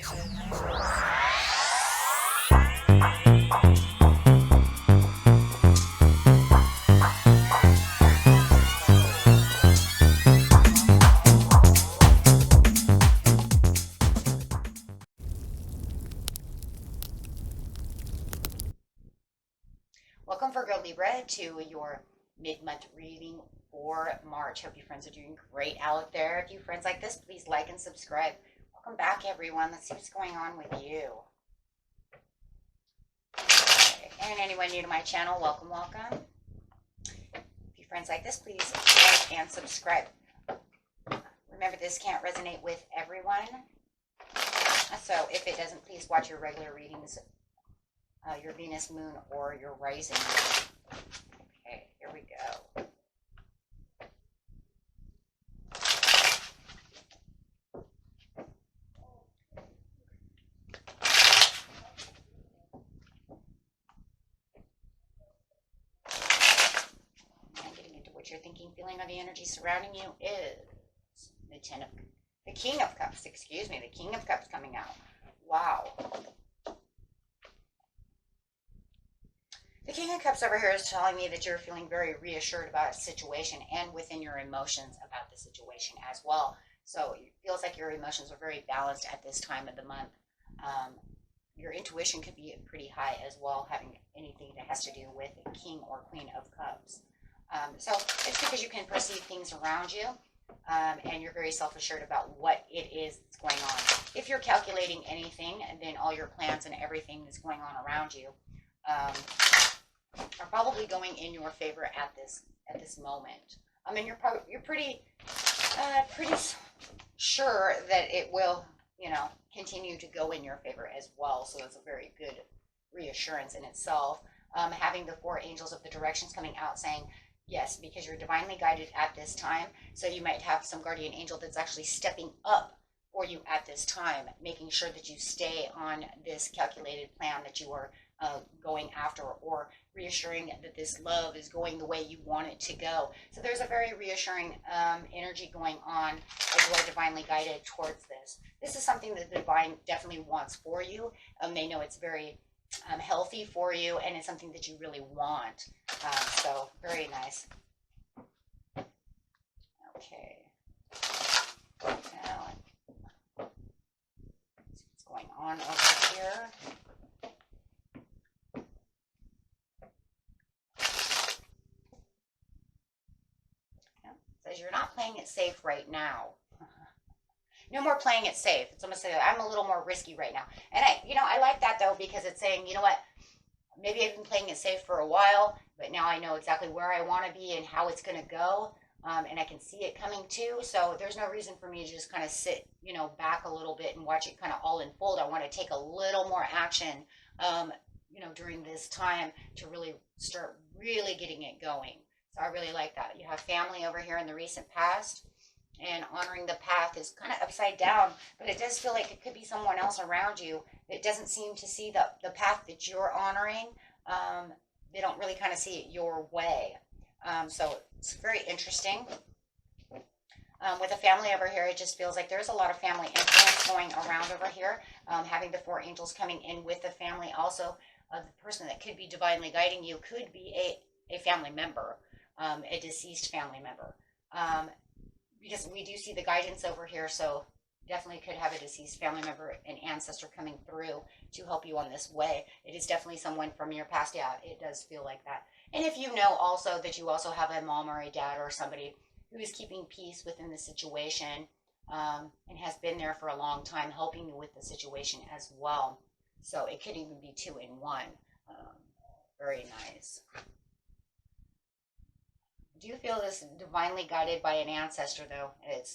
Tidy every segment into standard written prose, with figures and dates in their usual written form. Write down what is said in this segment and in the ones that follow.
Welcome, Virgo Libra, to your mid-month reading for March. Hope you friends are doing great out there. If you friends like this, please like and subscribe. Welcome back, everyone. Let's see what's going on with you. Okay. And anyone new to my channel, welcome, welcome. If you friends like this, please like and subscribe. Remember, this can't resonate with everyone. So if it doesn't, please watch your regular readings. Your Venus, Moon, or your Rising. Okay, here we go. And getting into what you're thinking, feeling, or the energy surrounding you is the King of Cups. Excuse me, the King of Cups coming out. Wow. The King of Cups over here is telling me that you're feeling very reassured about a situation and within your emotions about the situation as well. So it feels like your emotions are very balanced at this time of the month. Your intuition could be pretty high as well, having anything that has to do with the King or Queen of Cups. So it's because you can perceive things around you, and you're very self-assured about what it is that's going on. If you're calculating anything, then all your plans and everything that's going on around you are probably going in your favor at this moment. I mean, you're pretty sure that it will, continue to go in your favor as well. So it's a very good reassurance in itself. Having the 4 angels of the directions coming out saying, yes, because you're divinely guided at this time. So you might have some guardian angel that's actually stepping up for you at this time, making sure that you stay on this calculated plan that you are going after, or reassuring that this love is going the way you want it to go. So there's a very reassuring energy going on as you are divinely guided towards this. This is something that the divine definitely wants for you. They know it's very healthy for you, and it's something that you really want. So very nice. Okay. Now, let's see what's going on over here. Says you're not playing it safe right now. No more playing it safe. It's almost like I'm a little more risky right now. And I like that though, because it's saying, you know what, maybe I've been playing it safe for a while, but now I know exactly where I want to be and how it's going to go. And I can see it coming too. So there's no reason for me to just kind of sit, back a little bit and watch it kind of all unfold. I want to take a little more action, during this time to really start really getting it going. So I really like that. You have family over here in the recent past, and honoring the path is kind of upside down, but it does feel like it could be someone else around you that doesn't seem to see the path that you're honoring. They don't really kind of see it your way. So it's very interesting. With the family over here, it just feels like there's a lot of family influence going around over here. Having the 4 angels coming in with the family also, the person that could be divinely guiding you could be a family member. A deceased family member, because we do see the guidance over here, so definitely could have a deceased family member, an ancestor coming through to help you on this way. It is definitely someone from your past. Yeah, it does feel like that. And if you know also that you also have a mom or a dad or somebody who is keeping peace within the situation, and has been there for a long time helping you with the situation as well. So it could even be 2 in 1. Very nice. Do you feel this divinely guided by an ancestor, though? It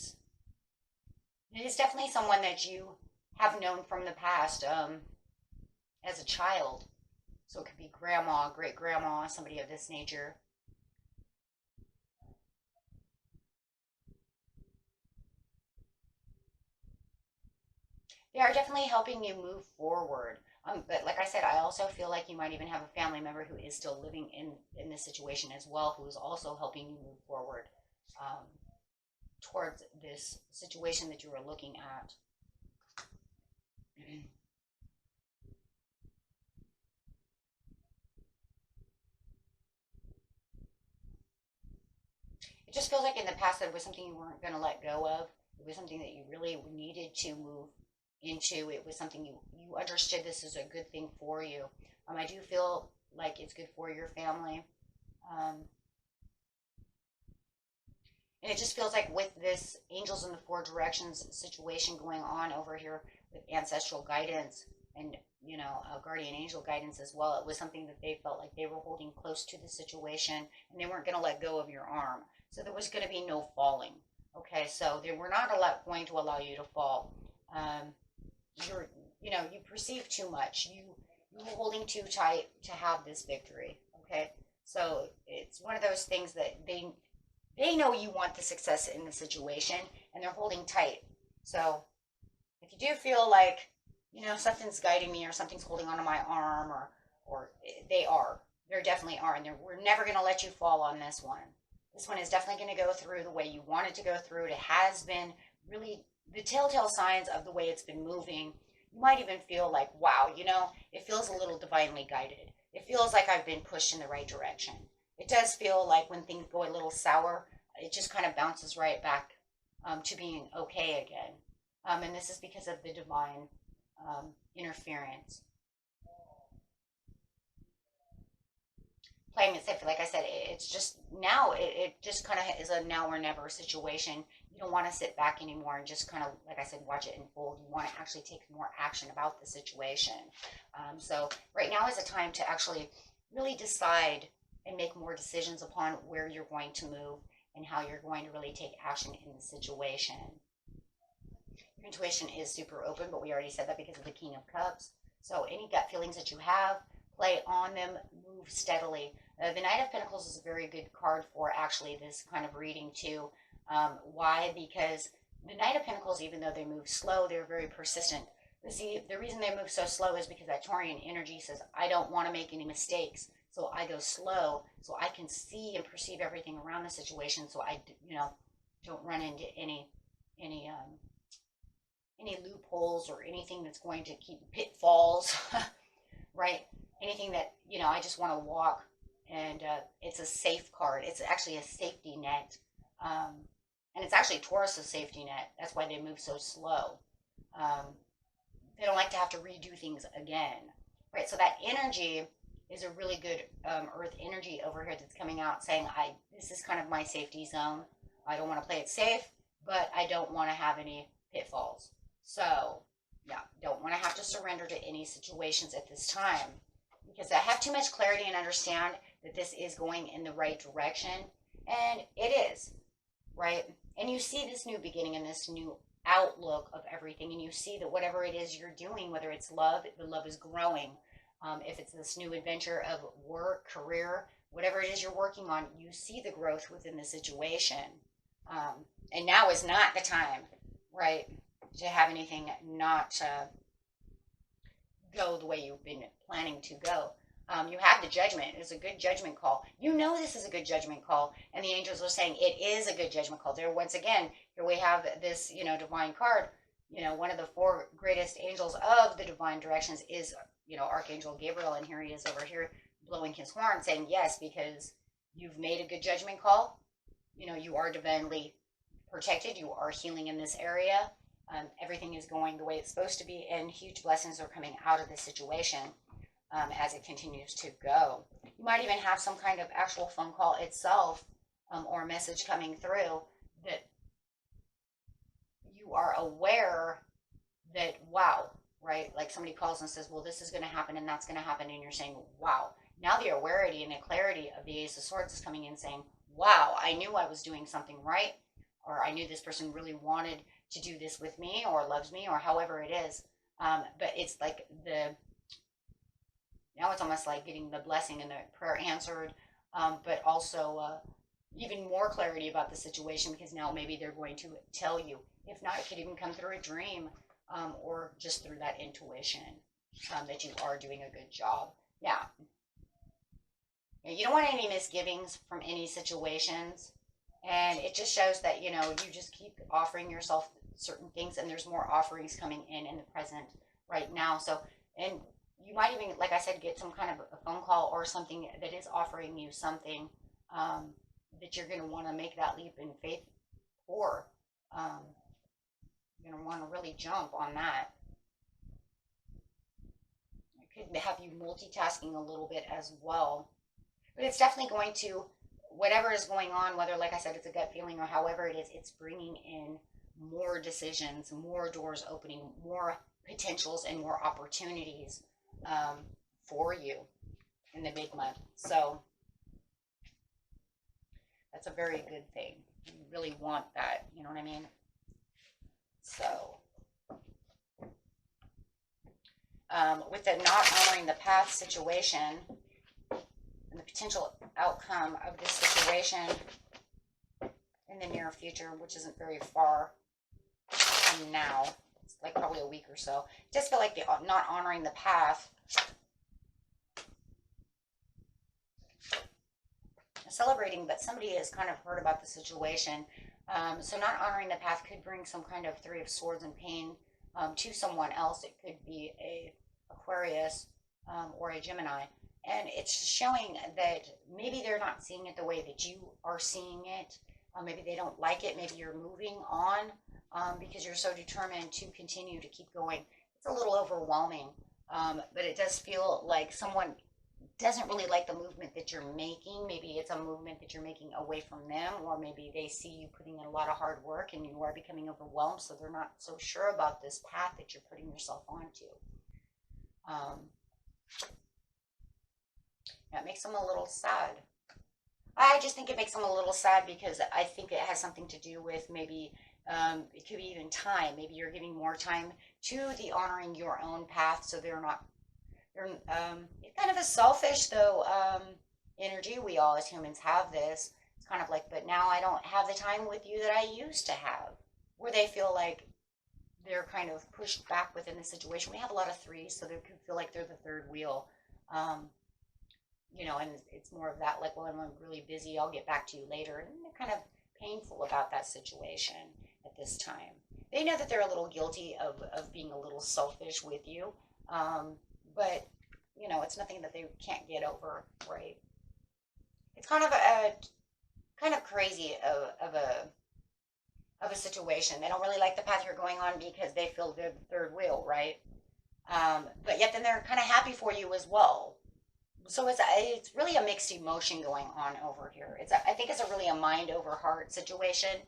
is definitely someone that you have known from the past as a child. So it could be grandma, great-grandma, somebody of this nature. They are definitely helping you move forward. But like I said, I also feel like you might even have a family member who is still living in this situation as well, who is also helping you move forward towards this situation that you are looking at. just feels like in the past that it was something you weren't going to let go of. It was something that you really needed to move into. It was something you understood this is a good thing for you. I do feel like it's good for your family. And it just feels like with this angels in the four directions situation going on over here with ancestral guidance and, you know, guardian angel guidance as well, it was something that they felt like they were holding close to the situation and they weren't going to let go of your arm. So there was going to be no falling. Okay, so they were not going to allow you to fall. You perceive too much. You're holding too tight to have this victory. Okay, so it's one of those things that they know you want the success in the situation and they're holding tight. So if you do feel like, you know, something's guiding me or something's holding onto my arm or they definitely are. And we're never going to let you fall on this one. This one is definitely going to go through the way you want it to go through. It has been really the telltale signs of the way it's been moving. You might even feel like, wow, you know, it feels a little divinely guided. It feels like I've been pushed in the right direction. It does feel like when things go a little sour, it just kind of bounces right back to being okay again. And this is because of the divine interference. Playing it safe, like I said, it's just now, it just kind of is a now or never situation. You don't want to sit back anymore and just kind of, like I said, watch it unfold. You want to actually take more action about the situation. So right now is a time to actually really decide and make more decisions upon where you're going to move and how you're going to really take action in the situation. Your intuition is super open, but we already said that because of the King of Cups. So any gut feelings that you have, play on them, move steadily. The Knight of Pentacles is a very good card for actually this kind of reading too. Why? Because the Knight of Pentacles, even though they move slow, they're very persistent. But see, the reason they move so slow is because that Taurian energy says, I don't want to make any mistakes. So I go slow so I can see and perceive everything around the situation so I, you know, don't run into any loopholes or anything that's going to keep pitfalls, right? Anything that, you know, I just want to walk and it's a safe card. It's actually a safety net. And it's actually Taurus's safety net. That's why they move so slow. They don't like to have to redo things again, right? So that energy is a really good earth energy over here that's coming out saying, this is kind of my safety zone. I don't want to play it safe, but I don't want to have any pitfalls. So, yeah, don't want to have to surrender to any situations at this time because I have too much clarity and understand that this is going in the right direction. And it is, right? And you see this new beginning and this new outlook of everything. And you see that whatever it is you're doing, whether it's love, the love is growing. If it's this new adventure of work, career, whatever it is you're working on, you see the growth within the situation. And now is not the time, right, to have anything not go the way you've been planning to go. You have the judgment. It's a good judgment call. You know this is a good judgment call. And the angels are saying it is a good judgment call. There, once again, here we have this, you know, divine card. You know, one of the four greatest angels of the divine directions is, you know, Archangel Gabriel. And here he is over here blowing his horn saying, yes, because you've made a good judgment call. You know, you are divinely protected. You are healing in this area. Everything is going the way it's supposed to be. And huge blessings are coming out of this situation. As it continues to go. You might even have some kind of actual phone call itself or message coming through that you are aware that, wow, right? Like somebody calls and says, well, this is going to happen and that's going to happen. And you're saying, wow. Now the awareness and the clarity of the Ace of Swords is coming in saying, wow, I knew I was doing something right. Or I knew this person really wanted to do this with me or loves me or however it is. But it's like now it's almost like getting the blessing and the prayer answered, but also even more clarity about the situation because now maybe they're going to tell you. If not, it could even come through a dream or just through that intuition that you are doing a good job. Yeah. You don't want any misgivings from any situations. And it just shows that, you know, you just keep offering yourself certain things and there's more offerings coming in the present right now. So, and you might even, like I said, get some kind of a phone call or something that is offering you something that you're going to want to make that leap in faith for. You're going to want to really jump on that. It could have you multitasking a little bit as well. But it's definitely going to, whatever is going on, whether, like I said, it's a gut feeling or however it is, it's bringing in more decisions, more doors opening, more potentials and more opportunities for you in the big month. So that's a very good thing. You really want that, you know what I mean? So with the not honoring the path situation and the potential outcome of this situation in the near future, which isn't very far from now, it's like probably a week or so, just feel like the not honoring the path, celebrating, but somebody has kind of heard about the situation. So not honoring the path could bring some kind of Three of Swords and pain to someone else. It could be a Aquarius or a Gemini. And it's showing that maybe they're not seeing it the way that you are seeing it. Maybe they don't like it. Maybe you're moving on because you're so determined to continue to keep going. It's a little overwhelming, but it does feel like someone doesn't really like the movement that you're making. Maybe it's a movement that you're making away from them, or maybe they see you putting in a lot of hard work and you are becoming overwhelmed, so they're not so sure about this path that you're putting yourself onto. That makes them a little sad. I just think it makes them a little sad because I think it has something to do with maybe it could be even time. Maybe you're giving more time to the honoring your own path, so they're not. It's kind of a selfish though energy. We all as humans have this. It's kind of like, but now I don't have the time with you that I used to have, where they feel like they're kind of pushed back within the situation. We have a lot of threes, so they could feel like they're the third wheel. You know, and it's more of that, like, well, I'm really busy, I'll get back to you later. And they're kind of painful about that situation at this time. They know that they're a little guilty of being a little selfish with you. But, you know, it's nothing that they can't get over, right? It's kind of crazy of a situation. They don't really like the path you're going on because they feel they're the third wheel, right? But yet then they're kind of happy for you as well. So it's really a mixed emotion going on over here. I think it's really a mind over heart situation.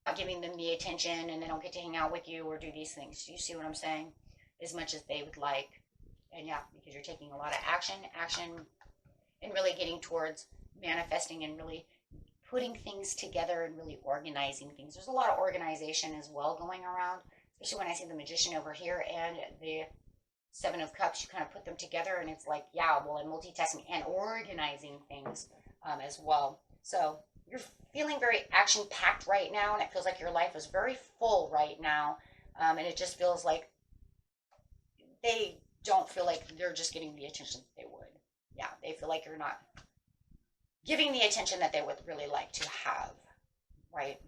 Not giving them the attention, and they don't get to hang out with you or do these things. Do you see what I'm saying? As much as they would like. And yeah, because you're taking a lot of action, and really getting towards manifesting and really putting things together and really organizing things. There's a lot of organization as well going around, especially when I see the Magician over here and the Seven of Cups. You kind of put them together and it's like, yeah, well, and multitasking and organizing things as well. So you're feeling very action-packed right now, and it feels like your life is very full right now, and it just feels like they don't feel like they're just getting the attention that they would. Yeah, they feel like you're not giving the attention that they would really like to have, right?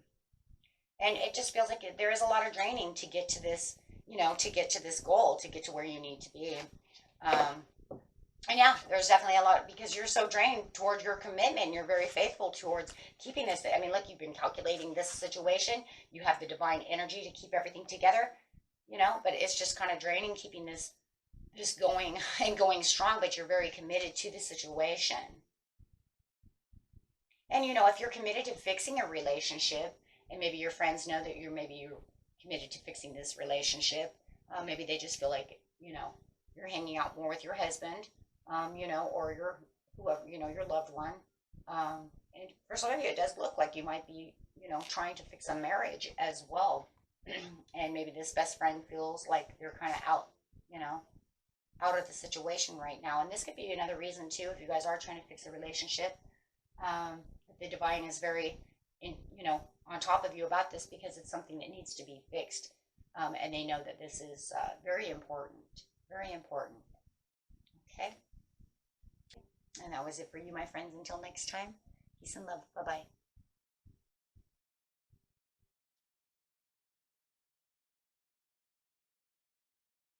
And it just feels like there is a lot of draining to get to this, you know, to get to this goal, to get to where you need to be. And yeah, there's definitely a lot, because you're so drained toward your commitment. You're very faithful towards keeping this. I mean, look, you've been calculating this situation. You have the divine energy to keep everything together, you know, but it's just kind of draining keeping this just going and going strong, but you're very committed to the situation. And, you know, if you're committed to fixing a relationship, and maybe your friends know that you're committed to fixing this relationship, maybe they just feel like, you know, you're hanging out more with your husband, you know, or your whoever, you know, your loved one. And for some of you, it does look like you might be, you know, trying to fix a marriage as well. And maybe this best friend feels like they're kind of out, you know, out of the situation right now. And this could be another reason too, if you guys are trying to fix a relationship, the divine is very, you know, on top of you about this, because it's something that needs to be fixed. And they know that this is very important, very important. Okay. And that was it for you, my friends. Until next time, peace and love. Bye-bye.